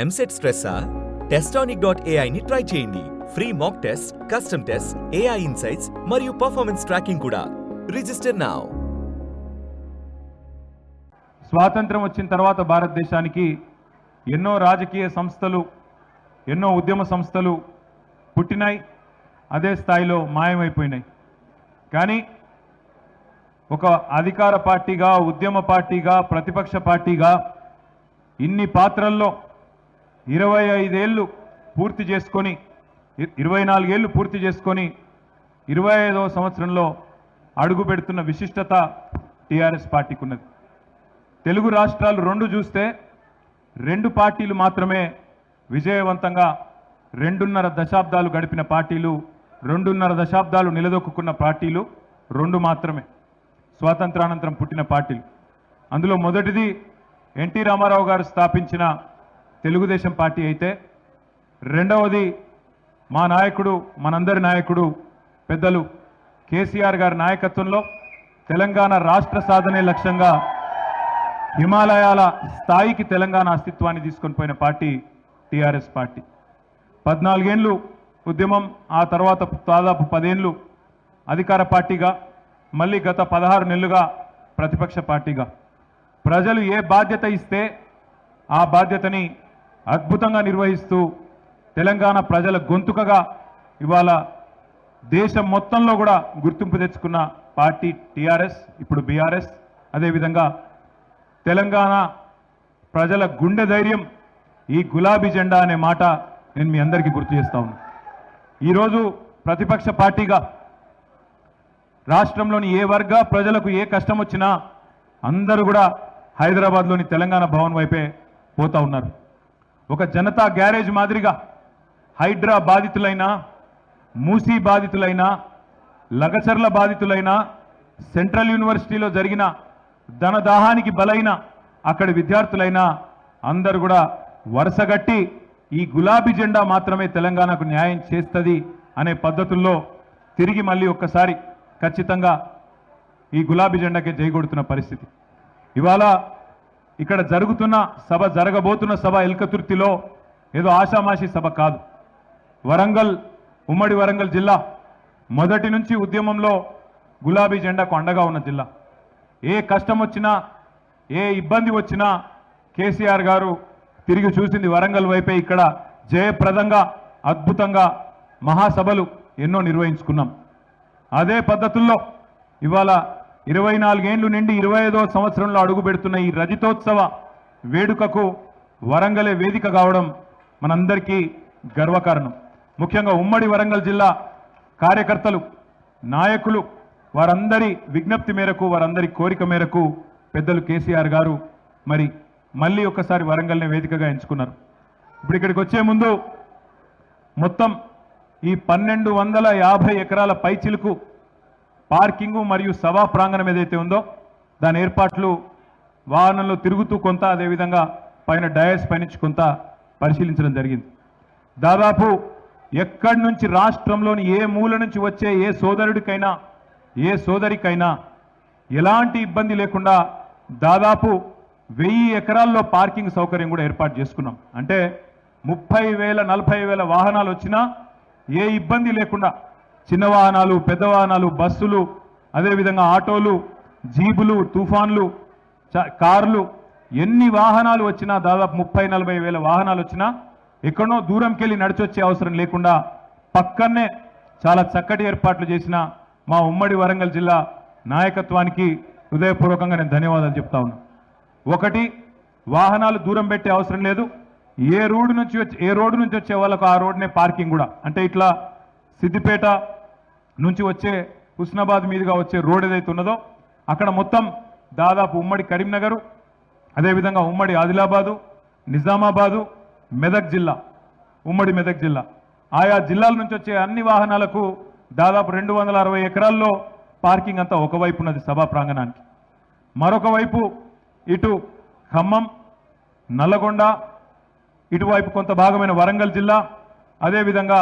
EAMCET స్ట్రెస్సా? Testonic.ai ని try చేయండి. Free mock test, custom test, AI insights మరియు పర్ఫార్మెన్స్ ట్రాకింగ్ కూడా. Register now. స్వాతంత్రం వచ్చిన తర్వాత భారతదేశానికి ఎన్నో రాజకీయ సంస్థలు, ఎన్నో ఉద్యమ సంస్థలు పుట్టినాయి, అదే స్థాయిలో మాయమైపోయినాయి. కానీ ఒక అధికార పార్టీగా, ఉద్యమ పార్టీగా, ప్రతిపక్ష పార్టీగా ఇన్ని పాత్రల్లో 25 ఏళ్ళు పూర్తి చేసుకొని 24 ఏళ్ళు పూర్తి చేసుకొని 25వ సంవత్సరంలో అడుగు పెడుతున్న విశిష్టత టీఆర్ఎస్ పార్టీకి ఉన్నది. తెలుగు రాష్ట్రాలు రెండు చూస్తే 2 పార్టీలు మాత్రమే విజయవంతంగా 2.5 దశాబ్దాలు గడిపిన పార్టీలు, 2.5 దశాబ్దాలు నిలదొక్కున్న పార్టీలు 2 మాత్రమే స్వాతంత్రానంతరం పుట్టిన పార్టీలు. అందులో మొదటిది ఎన్టీ రామారావు గారు స్థాపించిన తెలుగుదేశం పార్టీ అయితే, రెండవది మా నాయకుడు, మనందరి నాయకుడు పెద్దలు కేసీఆర్ గారి నాయకత్వంలో తెలంగాణ రాష్ట్ర సాధనే లక్ష్యంగా హిమాలయాల స్థాయికి తెలంగాణ అస్తిత్వాన్ని తీసుకొని పోయిన పార్టీ టీఆర్ఎస్ పార్టీ. 14 ఏళ్ళు ఉద్యమం, ఆ తర్వాత దాదాపు 10 ఏళ్ళు అధికార పార్టీగా, మళ్ళీ గత 16 నెలలుగా ప్రతిపక్ష పార్టీగా ప్రజలు ఏ బాధ్యత ఇస్తే ఆ బాధ్యతని అద్భుతంగా నిర్వహిస్తూ తెలంగాణ ప్రజల గొంతుకగా ఇవాళ దేశం మొత్తంలో కూడా గుర్తింపు తెచ్చుకున్న పార్టీ టీఆర్ఎస్, ఇప్పుడు బీఆర్ఎస్. అదేవిధంగా తెలంగాణ ప్రజల గుండె ధైర్యం ఈ గులాబీ జెండా అనే మాట నేను మీ అందరికీ గుర్తు చేస్తా ఉన్నాను. ఈరోజు ప్రతిపక్ష పార్టీగా రాష్ట్రంలోని ఏ వర్గ ప్రజలకు ఏ కష్టం వచ్చినా అందరూ కూడా హైదరాబాద్లోని తెలంగాణ భవన్ వైపే పోతా ఉన్నారు. ఒక జనతా గ్యారేజ్ మాదిరిగా హైడ్రా బాధితులైనా, మూసీ బాధితులైనా, లగచర్ల బాధితులైనా, సెంట్రల్ యూనివర్సిటీలో జరిగిన ధనదాహానికి బలైన అక్కడి విద్యార్థులైనా అందరూ కూడా వరుసగట్టి ఈ గులాబీ జెండా మాత్రమే తెలంగాణకు న్యాయం చేస్తుంది అనే పద్ధతుల్లో తిరిగి మళ్ళీ ఒక్కసారి ఖచ్చితంగా ఈ గులాబీ జెండాకే జైగొడుతున్న పరిస్థితి. ఇవాళ ఇక్కడ జరుగుతున్న సభ, జరగబోతున్న సభ ఎల్కతుర్తిలో ఏదో ఆషామాషి సభ కాదు. వరంగల్, ఉమ్మడి వరంగల్ జిల్లా మొదటి నుంచి ఉద్యమంలో గులాబీ జెండాకు అండగా ఉన్న జిల్లా. ఏ కష్టం వచ్చినా, ఏ ఇబ్బంది వచ్చినా కేసీఆర్ గారు తిరిగి చూసింది వరంగల్ వైపే. ఇక్కడ జయప్రదంగా, అద్భుతంగా మహాసభలు ఎన్నో నిర్వహించుకున్నాం. అదే పద్ధతుల్లో ఇవాళ 24 ఏళ్లు నిండి 25వ సంవత్సరంలో అడుగు పెడుతున్న ఈ రజతోత్సవ వేడుకకు వరంగలే వేదిక కావడం మనందరికీ గర్వకారణం. ముఖ్యంగా ఉమ్మడి వరంగల్ జిల్లా కార్యకర్తలు, నాయకులు, వారందరి విజ్ఞప్తి మేరకు, వారందరి కోరిక మేరకు పెద్దలు కేసీఆర్ గారు మరి మళ్ళీ ఒకసారి వరంగల్నే వేదికగా ఎంచుకున్నారు. ఇప్పుడు ఇక్కడికి వచ్చే ముందు మొత్తం ఈ 1250 ఎకరాల పైచిలుకు పార్కింగు మరియు సభా ప్రాంగణం ఏదైతే ఉందో దాని ఏర్పాట్లు వాహనంలో తిరుగుతూ కొంత, అదేవిధంగా పైన డయాస్ పైనుంచి కొంత పరిశీలించడం జరిగింది. దాదాపు ఎక్కడి నుంచి రాష్ట్రంలోని ఏ మూల నుంచి వచ్చే ఏ సోదరుడికైనా, ఏ సోదరికైనా ఎలాంటి ఇబ్బంది లేకుండా దాదాపు 1000 ఎకరాల్లో పార్కింగ్ సౌకర్యం కూడా ఏర్పాటు చేసుకున్నాం. అంటే 30,000, 40,000 వాహనాలు వచ్చినా ఏ ఇబ్బంది లేకుండా చిన్న వాహనాలు, పెద్ద వాహనాలు, బస్సులు, అదేవిధంగా ఆటోలు, జీబులు, తుఫాన్లు, కార్లు, ఎన్ని వాహనాలు వచ్చినా దాదాపు 30,000-40,000 వాహనాలు వచ్చినా ఎక్కడో దూరంకి వెళ్ళి నడిచొచ్చే అవసరం లేకుండా పక్కనే చాలా చక్కటి ఏర్పాట్లు చేసిన మా ఉమ్మడి వరంగల్ జిల్లా నాయకత్వానికి హృదయపూర్వకంగా నేను ధన్యవాదాలు చెప్తా ఉన్నాను. ఒకటి, వాహనాలు దూరం పెట్టే అవసరం లేదు. ఏ రోడ్డు నుంచి వచ్చే వాళ్ళకు ఆ రోడ్నే పార్కింగ్ కూడా. అంటే ఇట్లా సిద్దిపేట నుంచి వచ్చే హుస్నాబాద్ మీదుగా వచ్చే రోడ్ ఏదైతే ఉన్నదో అక్కడ మొత్తం దాదాపు ఉమ్మడి కరీంనగర్, అదేవిధంగా ఉమ్మడి ఆదిలాబాదు, నిజామాబాదు, మెదక్ జిల్లా, ఉమ్మడి మెదక్ జిల్లా, ఆయా జిల్లాల నుంచి వచ్చే అన్ని వాహనాలకు దాదాపు 260 ఎకరాల్లో పార్కింగ్ అంతా ఒకవైపు ఉన్నది సభా ప్రాంగణానికి. మరొక వైపు ఇటు ఖమ్మం, నల్లగొండ, ఇటువైపు కొంత భాగమైన వరంగల్ జిల్లా, అదేవిధంగా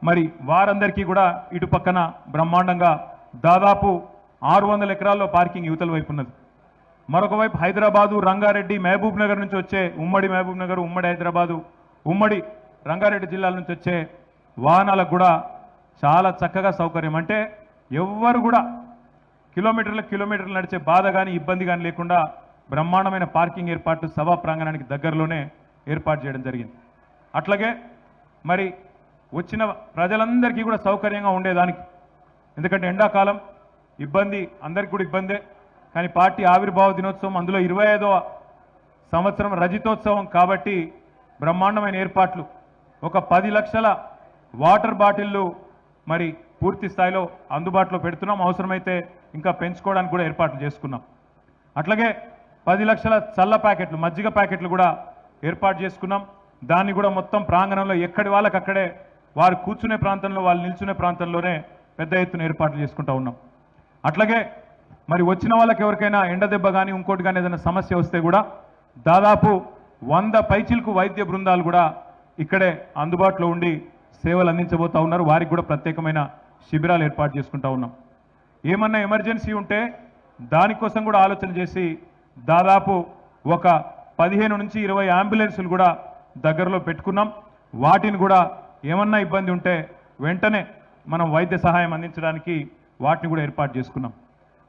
మరి వారందరికీ కూడా ఇటు పక్కన బ్రహ్మాండంగా దాదాపు 600 ఎకరాల్లో పార్కింగ్ యువతల వైపు ఉన్నది. మరొక వైపు హైదరాబాదు, రంగారెడ్డి, మహబూబ్ నగర్ నుంచి వచ్చే ఉమ్మడి మహబూబ్ నగర్, ఉమ్మడి హైదరాబాదు, ఉమ్మడి రంగారెడ్డి జిల్లాల నుంచి వచ్చే వాహనాలకు కూడా చాలా చక్కగా సౌకర్యం. అంటే ఎవ్వరు కూడా కిలోమీటర్లు నడిచే బాధ కానీ ఇబ్బంది కానీ లేకుండా బ్రహ్మాండమైన పార్కింగ్ ఏర్పాటు సభా ప్రాంగణానికి దగ్గరలోనే ఏర్పాటు చేయడం జరిగింది. అట్లాగే మరి వచ్చిన ప్రజలందరికీ కూడా సౌకర్యంగా ఉండేదానికి, ఎందుకంటే ఎండాకాలం ఇబ్బంది అందరికీ కూడా ఇబ్బందే, కానీ పార్టీ ఆవిర్భావ దినోత్సవం అందులో 25వ సంవత్సరం రజితోత్సవం కాబట్టి బ్రహ్మాండమైన ఏర్పాట్లు. ఒక 10 లక్షల వాటర్ బాటిళ్ళు మరి పూర్తి స్థాయిలో అందుబాటులో పెడుతున్నాం. అవసరమైతే ఇంకా పెంచుకోవడానికి కూడా ఏర్పాట్లు చేసుకున్నాం. అట్లాగే 10 లక్షల చల్ల ప్యాకెట్లు, మజ్జిగ ప్యాకెట్లు కూడా ఏర్పాటు చేసుకున్నాం. దాన్ని కూడా మొత్తం ప్రాంగణంలో ఎక్కడి వాళ్ళకి అక్కడే వారు కూర్చునే ప్రాంతంలో, వాళ్ళు నిల్చునే ప్రాంతంలోనే పెద్ద ఎత్తున ఏర్పాట్లు చేసుకుంటూ ఉన్నాం. అట్లాగే మరి వచ్చిన వాళ్ళకి ఎవరికైనా ఎండ దెబ్బ కానీ ఇంకోటి కానీ ఏదైనా సమస్య వస్తే కూడా దాదాపు 100 పైచిలకు వైద్య బృందాలు కూడా ఇక్కడే అందుబాటులో ఉండి సేవలు అందించబోతా ఉన్నారు. వారికి కూడా ప్రత్యేకమైన శిబిరాలు ఏర్పాటు చేసుకుంటా ఉన్నాం. ఏమన్నా ఎమర్జెన్సీ ఉంటే దానికోసం కూడా ఆలోచన చేసి దాదాపు ఒక 15 నుంచి 20 అంబులెన్సులు కూడా దగ్గరలో పెట్టుకున్నాం. వాటిని కూడా ఏమన్నా ఇబ్బంది ఉంటే వెంటనే మనం వైద్య సహాయం అందించడానికి వాటిని కూడా ఏర్పాటు చేసుకున్నాం.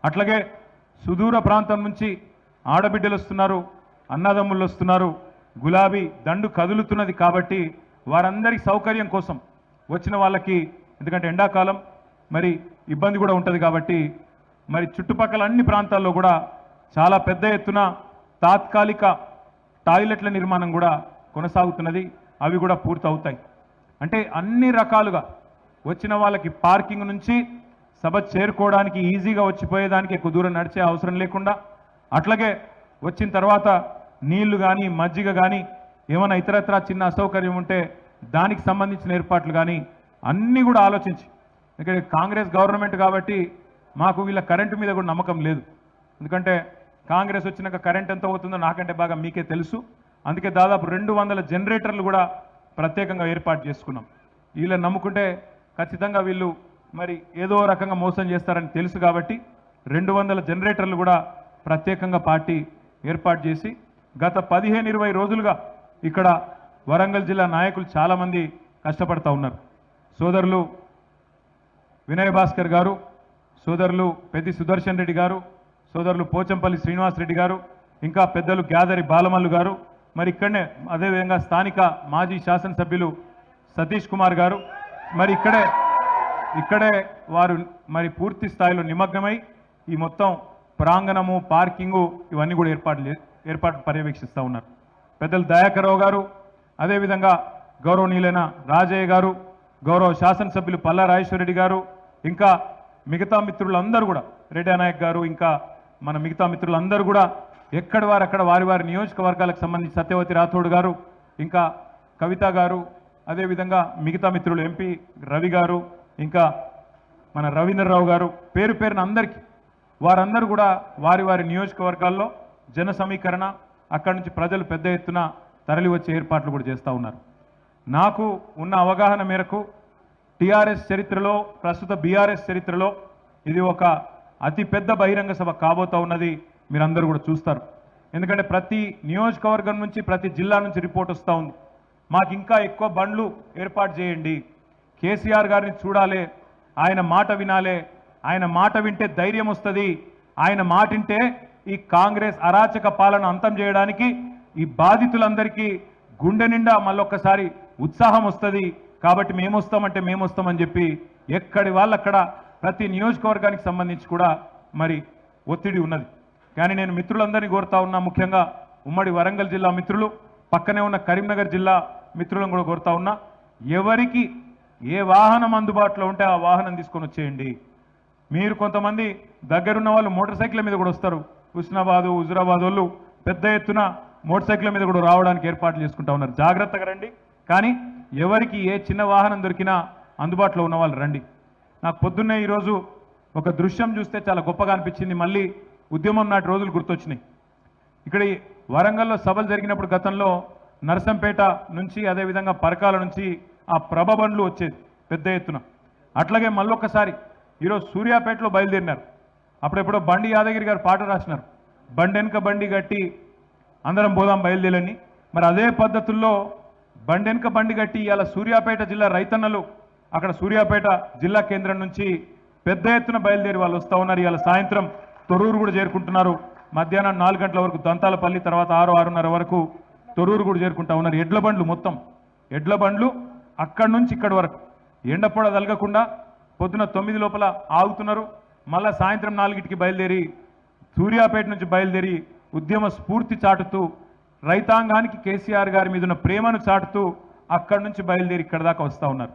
అట్లాగే సుదూర ప్రాంతం నుంచి ఆడబిడ్డలు వస్తున్నారు, అన్నదమ్ముళ్ళు వస్తున్నారు, గులాబీ దండు కదులుతున్నది కాబట్టి వారందరి సౌకర్యం కోసం వచ్చిన వాళ్ళకి, ఎందుకంటే ఎండాకాలం మరి ఇబ్బంది కూడా ఉంటుంది కాబట్టి మరి చుట్టుపక్కల అన్ని ప్రాంతాల్లో కూడా చాలా పెద్ద ఎత్తున తాత్కాలిక టాయిలెట్ల నిర్మాణం కూడా కొనసాగుతున్నది. అవి కూడా పూర్తవుతాయి. అంటే అన్ని రకాలుగా వచ్చిన వాళ్ళకి పార్కింగ్ నుంచి సభ చేరుకోవడానికి ఈజీగా వచ్చిపోయేదానికి ఎక్కువ దూరం నడిచే అవసరం లేకుండా, అట్లాగే వచ్చిన తర్వాత నీళ్లు కానీ మజ్జిగ కానీ ఏమైనా ఇతరత్రా చిన్న అసౌకర్యం ఉంటే దానికి సంబంధించిన ఏర్పాట్లు కానీ అన్నీ కూడా ఆలోచించి, ఇక్కడ కాంగ్రెస్ గవర్నమెంట్ కాబట్టి మాకు వీళ్ళ కరెంటు మీద కూడా నమ్మకం లేదు. ఎందుకంటే కాంగ్రెస్ వచ్చినాక కరెంట్ ఎంత అవుతుందో నాకంటే బాగా మీకే తెలుసు. అందుకే దాదాపు 200 జనరేటర్లు కూడా ప్రత్యేకంగా ఏర్పాటు చేసుకున్నాం. వీళ్ళని నమ్ముకుంటే ఖచ్చితంగా వీళ్ళు మరి ఏదో రకంగా మోసం చేస్తారని తెలుసు కాబట్టి 200 జనరేటర్లు కూడా ప్రత్యేకంగా పార్టీ ఏర్పాటు చేసి గత 15-20 రోజులుగా ఇక్కడ వరంగల్ జిల్లా నాయకులు చాలామంది కష్టపడతా ఉన్నారు. సోదరులు వినయ్ భాస్కర్ గారు, సోదరులు పెద్ది సుదర్శన్ రెడ్డి గారు, సోదరులు పోచంపల్లి శ్రీనివాస్ రెడ్డి గారు, ఇంకా పెద్దలు గ్యాదరి బాలమల్లు గారు, మరి ఇక్కడనే అదేవిధంగా స్థానిక మాజీ శాసనసభ్యులు సతీష్ కుమార్ గారు మరి ఇక్కడే వారు మరి పూర్తి స్థాయిలో నిమగ్నమై ఈ మొత్తం ప్రాంగణము, పార్కింగు ఇవన్నీ కూడా ఏర్పాటు పర్యవేక్షిస్తూ ఉన్నారు. పెద్దలు దయాకర్రావు గారు, అదేవిధంగా గౌరవనీయులైన రాజయ్య గారు, గౌరవ శాసనసభ్యులు పల్లా రాజేశ్వరరెడ్డి గారు, ఇంకా మిగతా మిత్రులందరూ కూడా రెడ్డి నాయక్ గారు, ఇంకా మన మిగతా మిత్రులందరూ కూడా ఎక్కడి వారు అక్కడ వారి వారి నియోజకవర్గాలకు సంబంధించి సత్యవతి రాథోడ్ గారు, ఇంకా కవిత గారు, అదేవిధంగా మిగతా మిత్రులు ఎంపీ రవి గారు, ఇంకా మన రవీంద్రరావు గారు, పేరు పేరున అందరికీ వారందరూ కూడా వారి వారి నియోజకవర్గాల్లో జన సమీకరణ, అక్కడి నుంచి ప్రజలు పెద్ద ఎత్తున తరలి వచ్చే ఏర్పాట్లు కూడా చేస్తూ ఉన్నారు. నాకు ఉన్న అవగాహన మేరకు టీఆర్ఎస్ చరిత్రలో, ప్రస్తుత బీఆర్ఎస్ చరిత్రలో ఇది ఒక అతి పెద్ద బహిరంగ సభ కాబోతా ఉన్నది. మీరందరూ కూడా చూస్తారు. ఎందుకంటే ప్రతి నియోజకవర్గం నుంచి, ప్రతి జిల్లా నుంచి రిపోర్ట్ వస్తూ ఉంది. మాకు ఇంకా ఎక్కువ బండ్లు ఏర్పాటు చేయండి, కేసీఆర్ గారిని చూడాలి, ఆయన మాట వినాలి, ఆయన మాట వింటే ధైర్యం వస్తుంది, ఆయన మాట వింటే ఈ కాంగ్రెస్ అరాచక పాలన అంతం చేయడానికి ఈ బాధితులందరికీ గుండె నిండా మళ్ళొక్కసారి ఉత్సాహం వస్తుంది. కాబట్టి మేము వస్తామని చెప్పి ఎక్కడి వాళ్ళక్కడ ప్రతి నియోజకవర్గానికి సంబంధించి కూడా మరి ఒత్తిడి ఉన్నది. కానీ నేను మిత్రులందరినీ కోరుతా ఉన్నా, ముఖ్యంగా ఉమ్మడి వరంగల్ జిల్లా మిత్రులు, పక్కనే ఉన్న కరీంనగర్ జిల్లా మిత్రులను కూడా కోరుతా ఉన్నా, ఎవరికి ఏ వాహనం అందుబాటులో ఉంటే ఆ వాహనం తీసుకొని వచ్చేయండి. మీరు కొంతమంది దగ్గరున్న వాళ్ళు మోటార్ సైకిల్ మీద కూడా వస్తారు. హుస్నాబాదు, హుజురాబాద్ వాళ్ళు పెద్ద ఎత్తున మోటార్ సైకిల్ మీద కూడా రావడానికి ఏర్పాట్లు చేసుకుంటా ఉన్నారు. జాగ్రత్తగా రండి. కానీ ఎవరికి ఏ చిన్న వాహనం దొరికినా అందుబాటులో ఉన్న వాళ్ళు రండి. నాకు పొద్దున్నే ఈరోజు ఒక దృశ్యం చూస్తే చాలా గొప్పగా అనిపించింది. మళ్ళీ ఉద్యమం నాటి రోజులు గుర్తొచ్చినాయి. ఇక్కడ వరంగల్లో సభలు జరిగినప్పుడు గతంలో నర్సంపేట నుంచి, అదేవిధంగా పరకాల నుంచి ఆ ప్రభ బండ్లు వచ్చేది పెద్ద ఎత్తున. అట్లాగే మళ్ళొక్కసారి ఈరోజు సూర్యాపేటలో బయలుదేరినారు. అప్పుడెప్పుడో బండి యాదగిరి గారు పాట రాసినారు, బండెనక బండి కట్టి అందరం పోదాం బయలుదేరని. మరి అదే పద్ధతుల్లో బండెనక బండి కట్టి ఇవాళ సూర్యాపేట జిల్లా రైతన్నలు అక్కడ సూర్యాపేట జిల్లా కేంద్రం నుంచి పెద్ద ఎత్తున బయలుదేరి వాళ్ళు వస్తూ ఉన్నారు. ఇవాళ సాయంత్రం తొర్రూరు కూడా చేరుకుంటున్నారు. మధ్యాహ్నం 4 గంటల వరకు దంతాలపల్లి, తర్వాత 6-6:30 వరకు తొర్రూరు కూడా చేరుకుంటా ఉన్నారు. ఎడ్ల బండ్లు మొత్తం ఎడ్ల బండ్లు అక్కడి నుంచి ఇక్కడి వరకు ఎండపొడ తలగకుండా పొద్దున 9 లోపల ఆగుతున్నారు. మళ్ళా సాయంత్రం 4కి బయలుదేరి సూర్యాపేట నుంచి బయలుదేరి ఉద్యమ స్ఫూర్తి చాటుతూ రైతాంగానికి కేసీఆర్ గారి మీద ఉన్న ప్రేమను చాటుతూ అక్కడి నుంచి బయలుదేరి ఇక్కడ దాకా వస్తూ ఉన్నారు.